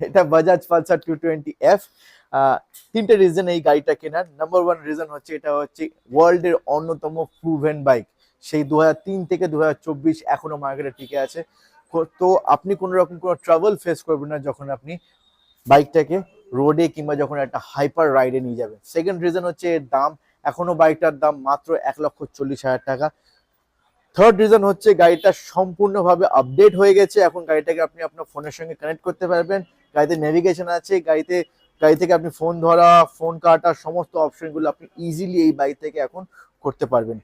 এটা Bajaj Pulsar 220F। তিনটে reason এই গাড়িটা কেনার। নাম্বার ওয়ান রিজন হচ্ছে এটা হচ্ছে ওয়ার্ল্ডের অন্যতম প্রুভেন বাইক। সেই 2003 থেকে 2024 এখনো মার্কেটে টিকে আছে। তো আপনি কোনো রকম কোনো ট্রাবল ফেস করবেন না যখন আপনি বাইকটাকে রোডে কিংবা যখন একটা হাইপার রাইডে নিয়ে যাবেন। সেকেন্ড রিজন হচ্ছে এর দাম। এখনো বাইকটার দাম মাত্র 1,40,000 টাকা। থার্ড রিজন হচ্ছে গাড়িটা সম্পূর্ণভাবে আপডেট হয়ে গেছে। এখন গাড়িটাকে আপনি আপনার ফোনের সঙ্গে কানেক্ট করতে পারবেন। গাড়িতে নেভিগেশন আছে। গাড়ি থেকে আপনি ফোন ধরা, ফোন কাটা সমস্ত অপশনগুলো আপনি ইজিলি এই বাইক থেকে এখন করতে পারবেন।